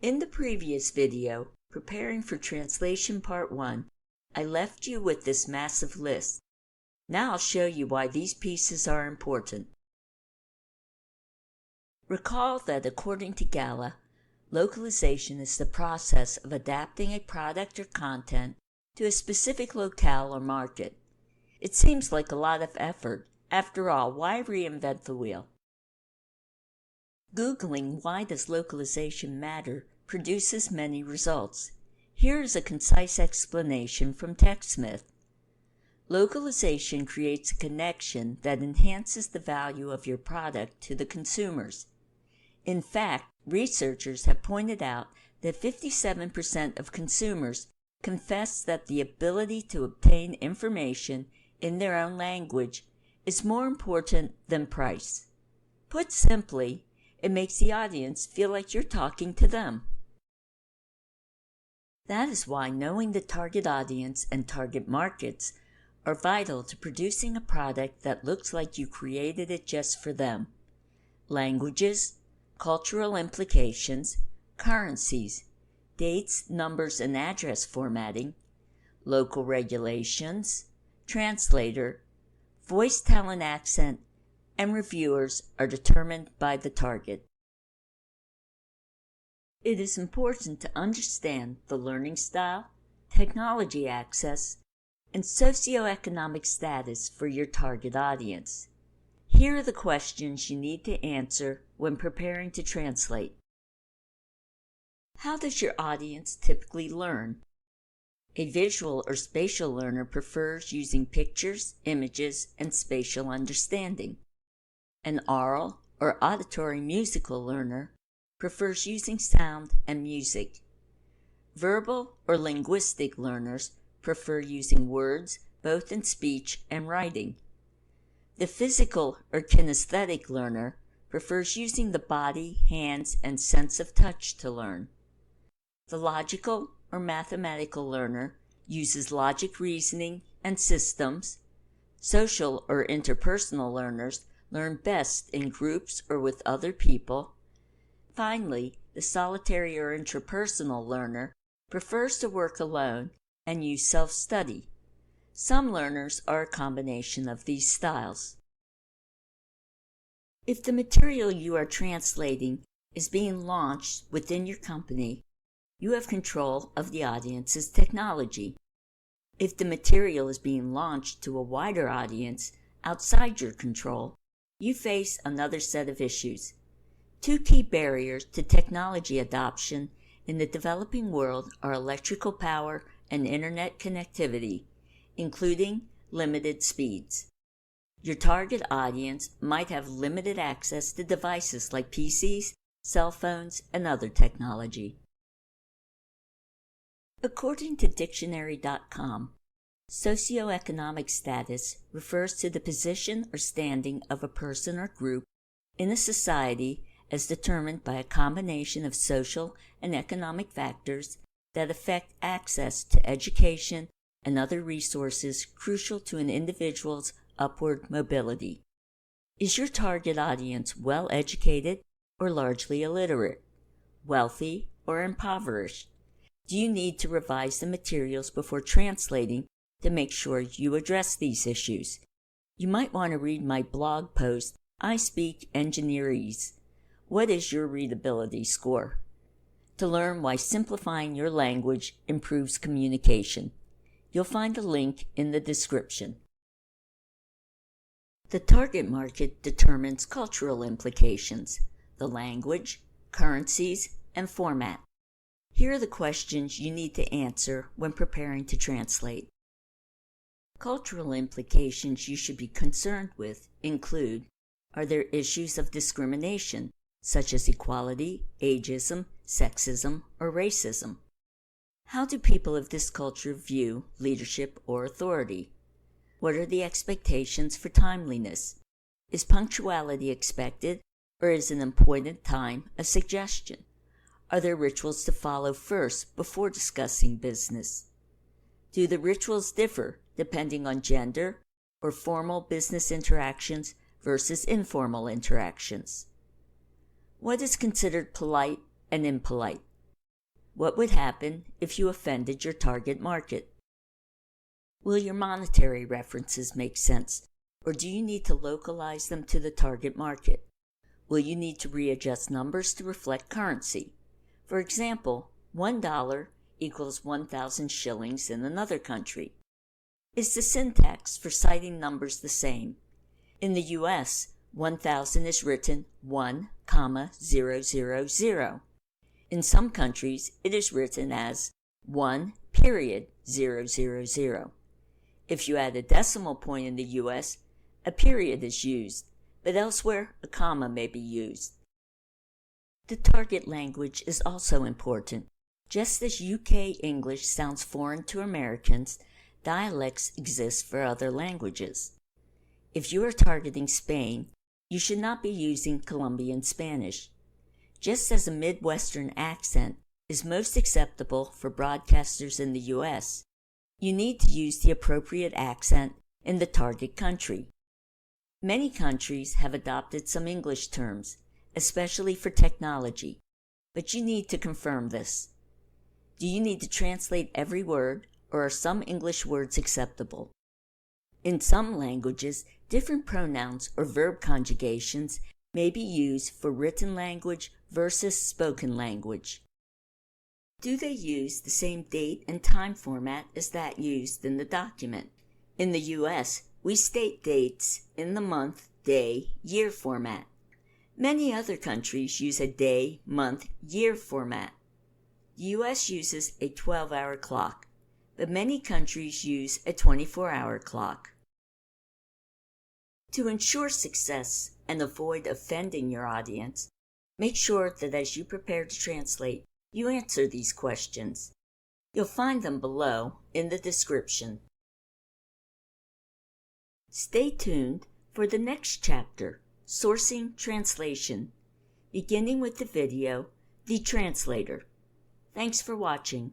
In the previous video, preparing for translation part 1, I left you with this massive list. Now I'll show you why these pieces are important. Recall that according to Gala, localization is the process of adapting a product or content to a specific locale or market. It seems like a lot of effort. After all, why reinvent the wheel? Googling "why does localization matter" produces many results. Here is a concise explanation from TechSmith. Localization creates a connection that enhances the value of your product to the consumers. In fact, researchers have pointed out that 57% of consumers confess that the ability to obtain information in their own language is more important than price. Put simply, it makes the audience feel like you're talking to them. That is why knowing the target audience and target markets are vital to producing a product that looks like you created it just for them. Languages, cultural implications, currencies, dates, numbers, and address formatting, local regulations, translator, voice, talent, accent, and reviewers are determined by the target. It is important to understand the learning style, technology access, and socioeconomic status for your target audience. Here are the questions you need to answer when preparing to translate. How does your audience typically learn? A visual or spatial learner prefers using pictures, images, and spatial understanding. An aural or auditory-musical learner prefers using sound and music. Verbal or linguistic learners prefer using words both in speech and writing. The physical or kinesthetic learner prefers using the body, hands, and sense of touch to learn. The logical or mathematical learner uses logic, reasoning, and systems. Social or interpersonal learners learn best in groups or with other people. Finally, the solitary or intrapersonal learner prefers to work alone and use self-study. Some learners are a combination of these styles. If the material you are translating is being launched within your company, you have control of the audience's technology. If the material is being launched to a wider audience outside your control, you face another set of issues. Two key barriers to technology adoption in the developing world are electrical power and internet connectivity, including limited speeds. Your target audience might have limited access to devices like PCs, cell phones, and other technology. According to dictionary.com, socioeconomic status refers to the position or standing of a person or group in a society as determined by a combination of social and economic factors that affect access to education and other resources crucial to an individual's upward mobility. Is your target audience well educated or largely illiterate, wealthy or impoverished? Do you need to revise the materials before translating to make sure you address these issues? You might want to read my blog post, I Speak Engineerese. What is your readability score? To learn why simplifying your language improves communication. You'll find a link in the description. The target market determines cultural implications, the language, currencies, and format. Here are the questions you need to answer when preparing to translate. Cultural implications you should be concerned with include: are there issues of discrimination, such as equality, ageism, sexism, or racism? How do people of this culture view leadership or authority? What are the expectations for timeliness? Is punctuality expected, or is an appointed time a suggestion? Are there rituals to follow first before discussing business? Do the rituals differ depending on gender or formal business interactions versus informal interactions? What is considered polite and impolite? What would happen if you offended your target market? Will your monetary references make sense, or do you need to localize them to the target market? Will you need to readjust numbers to reflect currency? For example, $1 equals 1,000 shillings in another country. Is the syntax for citing numbers the same? In the US, 1,000 is written 1,000. In some countries, it is written as 1,000. If you add a decimal point in the US, a period is used, but elsewhere a comma may be used. The target language is also important. Just as UK English sounds foreign to Americans, dialects exist for other languages. If you are targeting Spain, you should not be using Colombian Spanish. Just as a Midwestern accent is most acceptable for broadcasters in the US, you need to use the appropriate accent in the target country. Many countries have adopted some English terms, especially for technology, but you need to confirm this. Do you need to translate every word, or are some English words acceptable? In some languages, different pronouns or verb conjugations may be used for written language versus spoken language. Do they use the same date and time format as that used in the document? In the US, we state dates in the month, day, year format. Many other countries use a day, month, year format. The US uses a 12-hour clock, but many countries use a 24-hour clock. To ensure success and avoid offending your audience, make sure that as you prepare to translate, you answer these questions. You'll find them below in the description. Stay tuned for the next chapter, Sourcing Translation, beginning with the video, The Translator. Thanks for watching.